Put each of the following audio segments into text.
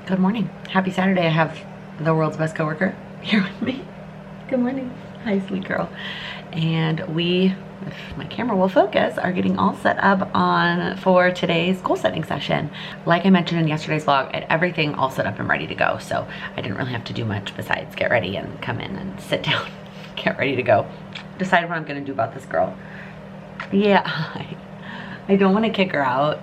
Good morning. Happy Saturday. I have the world's best coworker here with me. Good morning. Hi, sweet girl. And we, if my camera will focus, are getting all set up for today's goal setting session. Like I mentioned in yesterday's vlog, I had everything all set up and ready to go. So I didn't really have to do much besides get ready and come in and sit down, get ready to go. Decide what I'm gonna do about this girl. Yeah, I don't wanna kick her out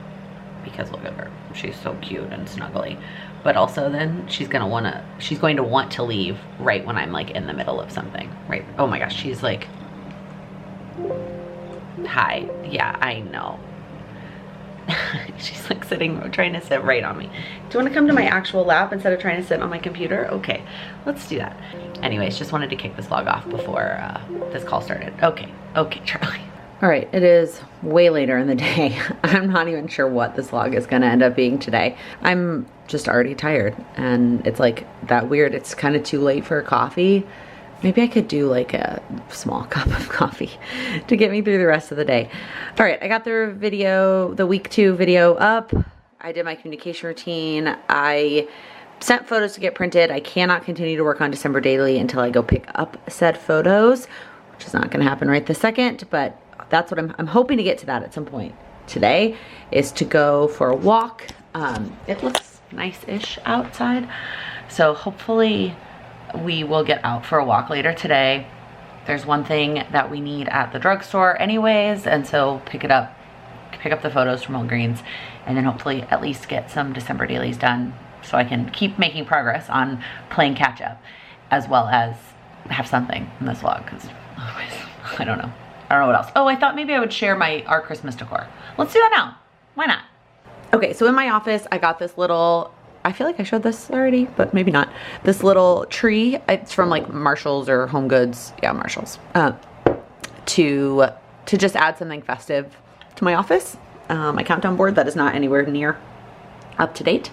because look at her. She's so cute and snuggly. But also then she's going to want to leave right when I'm like in the middle of something, right? Oh my gosh, she's like, hi. Yeah, I know. She's like trying to sit right on me. Do you want to come to my actual lap instead of trying to sit on my computer? Okay, let's do that. Anyways, just wanted to kick this vlog off before this call started. Okay, Charlie. All right, it is way later in the day. I'm not even sure what this vlog is gonna end up being today. I'm just already tired and it's like that weird, it's kind of too late for a coffee. Maybe I could do like a small cup of coffee to get me through the rest of the day. All right, I got the week 2 video up. I did my communication routine. I sent photos to get printed. I cannot continue to work on December daily until I go pick up said photos, which is not gonna happen right this second, but that's what I'm hoping to get to that at some point today, is to go for a walk. It looks nice-ish outside, so hopefully we will get out for a walk later today. There's one thing that we need at the drugstore anyways, and so pick up the photos from Walgreens, and then hopefully at least get some December dailies done so I can keep making progress on playing catch up, as well as have something in this vlog, because otherwise I don't know what else. Oh, I thought maybe I would share our Christmas decor. Let's do that now. Why not? Okay, so in my office, I got this little, I feel like I showed this already, but maybe not. This little tree, it's from like Marshall's or Home Goods, yeah, Marshall's, to just add something festive to my office. My countdown board that is not anywhere near up to date.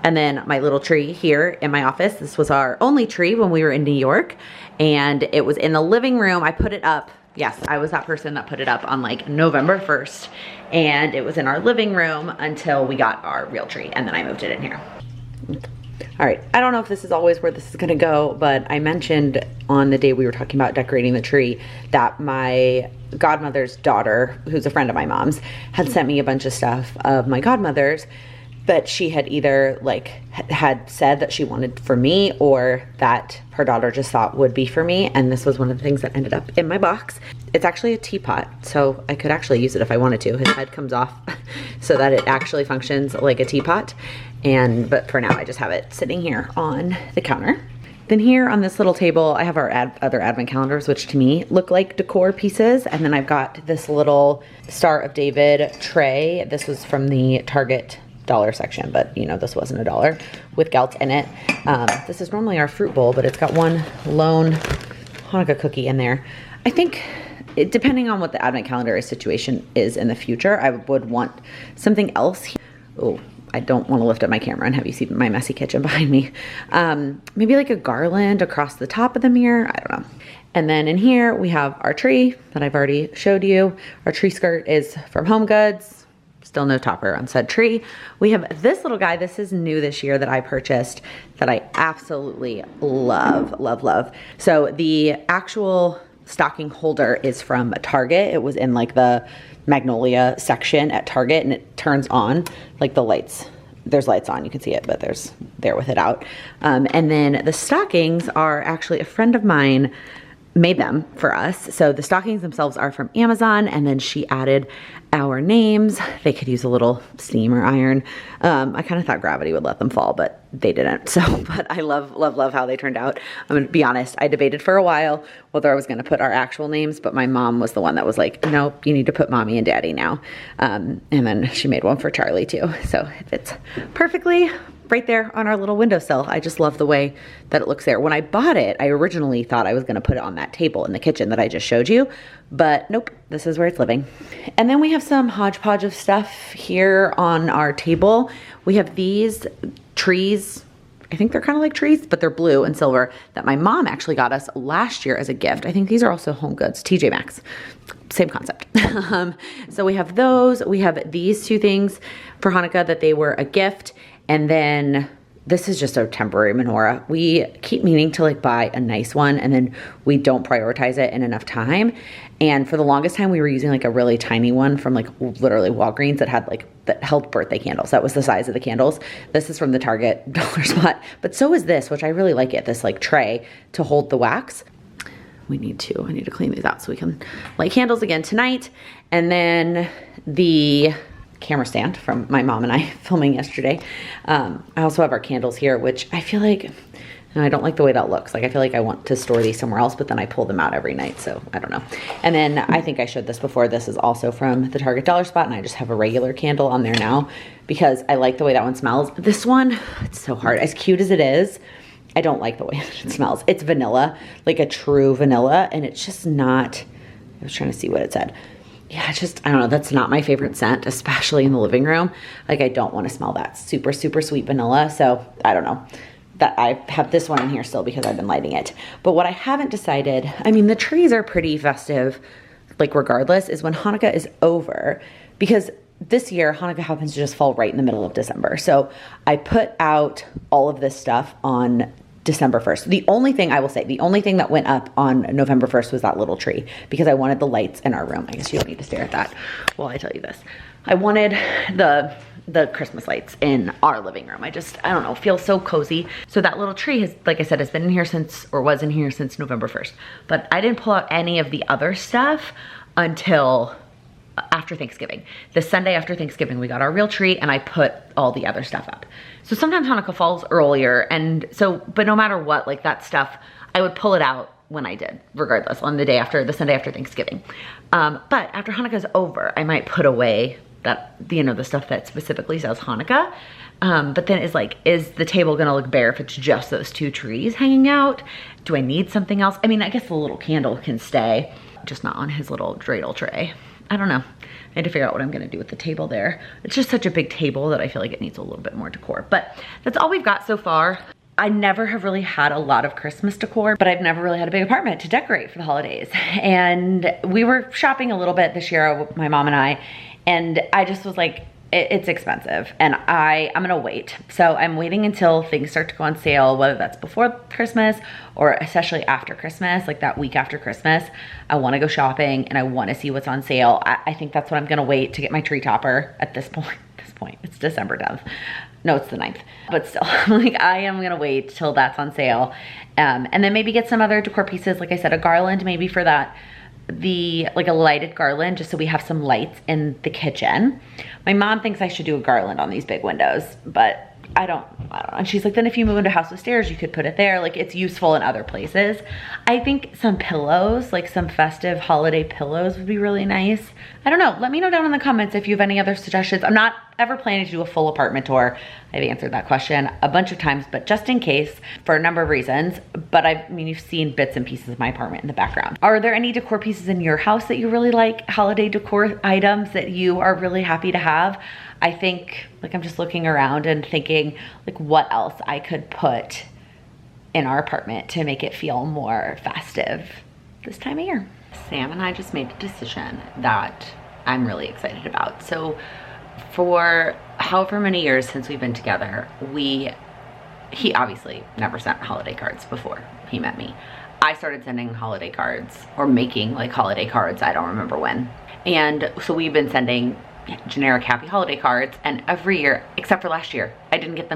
And then my little tree here in my office. This was our only tree when we were in New York, and it was in the living room. I put it up. Yes, I was that person that put it up on like November 1st, and it was in our living room until we got our real tree, and then I moved it in here. All right, I don't know if this is always where this is gonna go, but I mentioned on the day we were talking about decorating the tree that my godmother's daughter, who's a friend of my mom's, had sent me a bunch of stuff of my godmother's that she had either like had said that she wanted for me, or that her daughter just thought would be for me. And this was one of the things that ended up in my box. It's actually a teapot, so I could actually use it if I wanted to. His head comes off so that it actually functions like a teapot. But for now I just have it sitting here on the counter. Then here on this little table, I have our other advent calendars, which to me look like decor pieces. And then I've got this little Star of David tray. This was from the Target dollar section, but you know, this wasn't $1 with gelt in it. This is normally our fruit bowl, but it's got one lone Hanukkah cookie in there. I think depending on what the advent calendar situation is in the future, I would want something else. Oh, I don't want to lift up my camera and have you see my messy kitchen behind me. Maybe like a garland across the top of the mirror. I don't know. And then in here we have our tree that I've already showed you. Our tree skirt is from Home Goods. Still no topper on said tree. We have this little guy. This is new this year that I purchased that I absolutely love, love, love. So the actual stocking holder is from Target. It was in like the Magnolia section at Target, and it turns on like the lights. There's lights on, you can see it, but they're with it out. And then the stockings are actually a friend of mine made them for us. So the stockings themselves are from Amazon, and then she added our names. They could use a little steam or iron. I kind of thought gravity would let them fall, but they didn't. So, but I love, love, love how they turned out. I'm gonna be honest, I debated for a while whether I was gonna put our actual names, but my mom was the one that was like, nope, you need to put mommy and daddy now. And then she made one for Charlie too. So it fits perfectly right there on our little windowsill. I just love the way that it looks there. When I bought it, I originally thought I was gonna put it on that table in the kitchen that I just showed you, but nope, this is where it's living. And then we have some hodgepodge of stuff here on our table. We have these trees. I think they're kind of like trees, but they're blue and silver, that my mom actually got us last year as a gift. I think these are also Home Goods, TJ Maxx, same concept. So we have those. We have these two things for Hanukkah that they were a gift. And then this is just a temporary menorah. We keep meaning to like buy a nice one, and then we don't prioritize it in enough time. And for the longest time, we were using like a really tiny one from like literally Walgreens that had like, that held birthday candles. That was the size of the candles. This is from the Target dollar spot, but so is this, which I really like it, this like tray to hold the wax. I need to clean these out so we can light candles again tonight. And then the camera stand from my mom and I filming yesterday. I also have our candles here, which I feel like, and I don't like the way that looks. Like I feel like I want to store these somewhere else, but then I pull them out every night, so I don't know. And then I think I showed this before. This is also from the Target dollar spot, and I just have a regular candle on there now because I like the way that one smells. This one, it's so hard. As cute as it is, I don't like the way it smells. It's vanilla, like a true vanilla, and it's just not, I was trying to see what it said. Yeah, just, I don't know, that's not my favorite scent, especially in the living room. Like I don't want to smell that super, super sweet vanilla. So I don't know, that I have this one in here still because I've been lighting it. But what I haven't decided, I mean, the trees are pretty festive, like regardless, is when Hanukkah is over, because this year Hanukkah happens to just fall right in the middle of December. So I put out all of this stuff on December 1st. The only thing I will say, the only thing that went up on November 1st was that little tree because I wanted the lights in our room. I guess you don't need to stare at that while I tell you this. I wanted the Christmas lights in our living room. I don't know, feels so cozy. So that little tree has, like I said, has been in here since, or was in here since November 1st. But I didn't pull out any of the other stuff until after Thanksgiving. The Sunday after Thanksgiving, we got our real tree and I put all the other stuff up. So sometimes Hanukkah falls earlier, and so, but no matter what, like that stuff, I would pull it out when I did, regardless, on the day after, the Sunday after Thanksgiving. But after Hanukkah's over, I might put away that, you know, the stuff that specifically says Hanukkah. But then it's like, is the table gonna look bare if it's just those two trees hanging out? Do I need something else? I mean, I guess the little candle can stay, just not on his little dreidel tray. I don't know. I had to figure out what I'm gonna do with the table there. It's just such a big table that I feel like it needs a little bit more decor. But that's all we've got so far. I never have really had a lot of Christmas decor, but I've never really had a big apartment to decorate for the holidays. And we were shopping a little bit this year, my mom and I, and I just was like, it's expensive and I'm gonna wait. So I'm waiting until things start to go on sale, whether that's before Christmas or especially after Christmas, like that week after Christmas. I wanna go shopping and I wanna see what's on sale. I think that's what I'm gonna wait to get my tree topper at this point. It's December 10th. No, it's the 9th, but still, like I am gonna wait till that's on sale. And then maybe get some other decor pieces, like I said, a garland maybe for that, like a lighted garland, just so we have some lights in the kitchen. My mom thinks I should do a garland on these big windows, but I don't know. And she's like, then if you move into a house with stairs, you could put it there. Like it's useful in other places. I think some pillows, like some festive holiday pillows would be really nice. I don't know. Let me know down in the comments if you have any other suggestions. I'm not ever planning to do a full apartment tour. I've answered that question a bunch of times, but just in case, for a number of reasons. But I mean, you've seen bits and pieces of my apartment in the background. Are there any decor pieces in your house that you really like? Holiday decor items that you are really happy to have? I think, like I'm just looking around and thinking like what else I could put in our apartment to make it feel more festive this time of year. Sam and I just made a decision that I'm really excited about. So for however many years since we've been together, he obviously never sent holiday cards before he met me. I started sending holiday cards or making like holiday cards, I don't remember when. And so we've been sending generic happy holiday cards, and every year except for last year I didn't get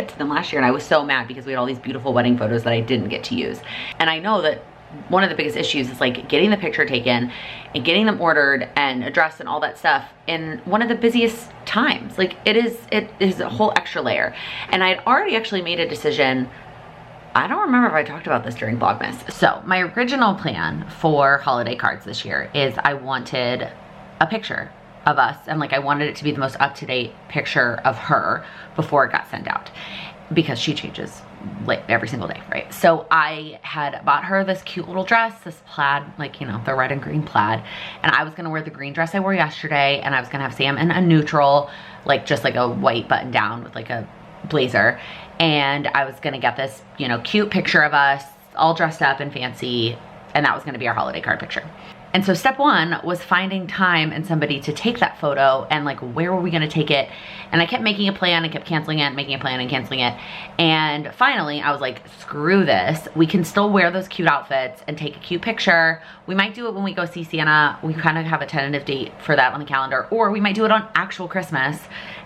to them last year, and I was so mad because we had all these beautiful wedding photos that I didn't get to use. And I know that one of the biggest issues is like getting the picture taken and getting them ordered and addressed and all that stuff in one of the busiest times. Like it is a whole extra layer. And I had already actually made a decision. I don't remember if I talked about this during Vlogmas. So my original plan for holiday cards this year is I wanted a picture of us, and like I wanted it to be the most up-to-date picture of her before it got sent out, because she changes like every single day, right? So I had bought her this cute little dress, this plaid, like, you know, the red and green plaid, and I was gonna wear the green dress I wore yesterday, and I was gonna have Sam in a neutral, like just like a white button down with like a blazer, and I was gonna get this, you know, cute picture of us all dressed up and fancy, and that was gonna be our holiday card picture. And so step one was finding time and somebody to take that photo, and like, where were we gonna take it? And I kept making a plan and kept canceling it, making a plan and canceling it. And finally I was like, screw this. We can still wear those cute outfits and take a cute picture. We might do it when we go see Santa. We kind of have a tentative date for that on the calendar, or we might do it on actual Christmas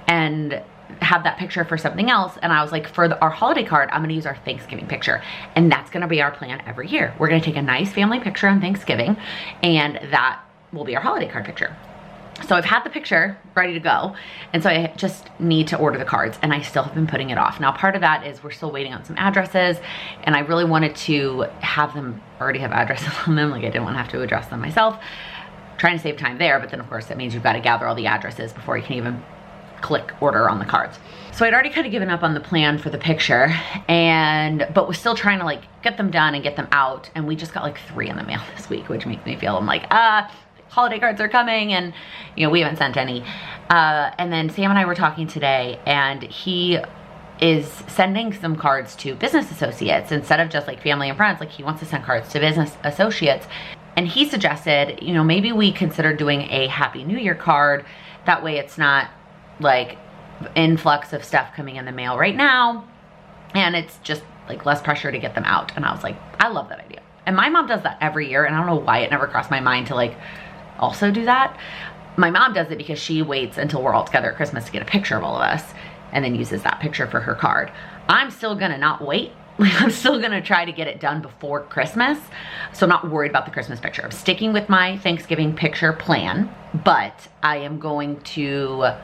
and have that picture for something else. And I was like, for our holiday card, I'm gonna use our Thanksgiving picture. And that's gonna be our plan every year. We're gonna take a nice family picture on Thanksgiving, and that will be our holiday card picture. So I've had the picture ready to go, and so I just need to order the cards, and I still have been putting it off. Now, part of that is we're still waiting on some addresses, and I really wanted to have them already have addresses on them. Like, I didn't want to have to address them myself. Trying to save time there, but then of course that means you've got to gather all the addresses before you can even click order on the cards. So I'd already kind of given up on the plan for the picture, but was still trying to like get them done and get them out. And we just got like 3 in the mail this week, which makes me feel, I'm like, holiday cards are coming, and you know, we haven't sent any. And then Sam and I were talking today, and he is sending some cards to business associates instead of just like family and friends. Like, he wants to send cards to business associates. And he suggested, you know, maybe we consider doing a Happy New Year card. That way it's not like influx of stuff coming in the mail right now, and it's just like less pressure to get them out. And I was like, I love that idea. And my mom does that every year, and I don't know why it never crossed my mind to like also do that. My mom does it because she waits until we're all together at Christmas to get a picture of all of us, and then uses that picture for her card. I'm still gonna not wait. Like, I'm still gonna try to get it done before Christmas, so I'm not worried about the Christmas picture. I'm sticking with my Thanksgiving picture plan, but I am going to,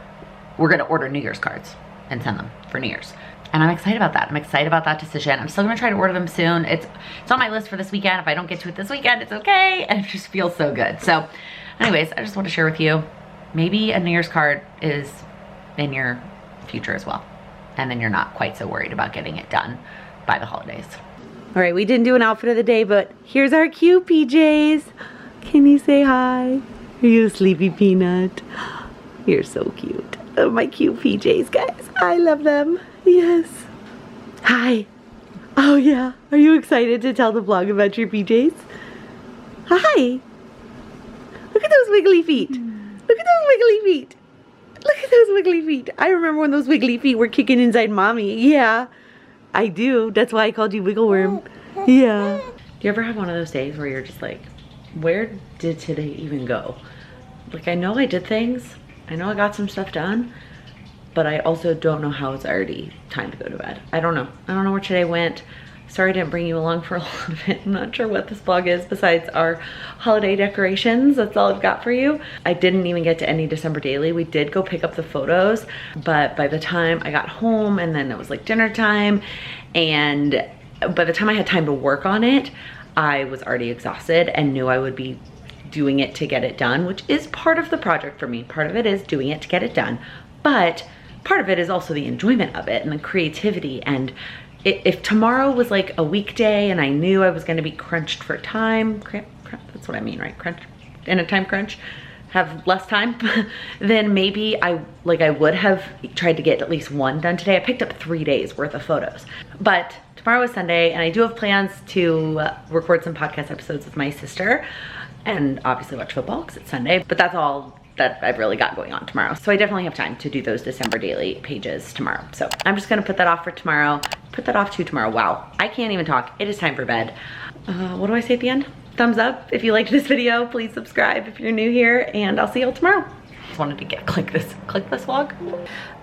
we're gonna order New Year's cards and send them for New Year's. And I'm excited about that. I'm excited about that decision. I'm still gonna try to order them soon. It's on my list for this weekend. If I don't get to it this weekend, it's okay. And it just feels so good. So anyways, I just want to share with you, maybe a New Year's card is in your future as well. And then you're not quite so worried about getting it done by the holidays. All right, we didn't do an outfit of the day, but here's our cute PJs. Can you say hi? Are you a sleepy peanut? You're so cute. Oh, my cute PJs, guys. I love them. Yes. Hi. Oh yeah. Are you excited to tell the vlog about your PJs? Hi. Look at those wiggly feet. Look at those wiggly feet. Look at those wiggly feet. I remember when those wiggly feet were kicking inside mommy. Yeah, I do. That's why I called you Wiggle Worm. Yeah. Do you ever have one of those days where you're just like, where did today even go? Like, I know I did things. I know I got some stuff done, but I also don't know how it's already time to go to bed. I don't know. I don't know where today went. Sorry I didn't bring you along for a lot of it. I'm not sure what this vlog is besides our holiday decorations. That's all I've got for you. I didn't even get to any December daily. We did go pick up the photos, but by the time I got home, and then it was like dinner time, and by the time I had time to work on it, I was already exhausted and knew I would be doing it to get it done, which is part of the project for me. Part of it is doing it to get it done, but part of it is also the enjoyment of it and the creativity. And if tomorrow was like a weekday and I knew I was going to be crunched for time, that's what I mean, right? Crunch, in a time crunch, have less time, then maybe I would have tried to get at least one done today. I picked up 3 days worth of photos, but tomorrow is Sunday, and I do have plans to record some podcast episodes with my sister, and obviously watch football because it's Sunday, but that's all that I've really got going on tomorrow. So I definitely have time to do those December daily pages tomorrow. So I'm just gonna put that off for tomorrow. Put that off to tomorrow. Wow, I can't even talk. It is time for bed. What do I say at the end? Thumbs up if you liked this video. Please subscribe if you're new here, and I'll see you all tomorrow. Just wanted to click this vlog.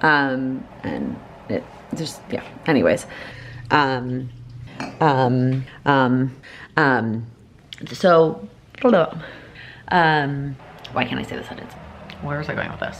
And it just, yeah, anyways. So, why can't I say the sentence? Where was I going with this?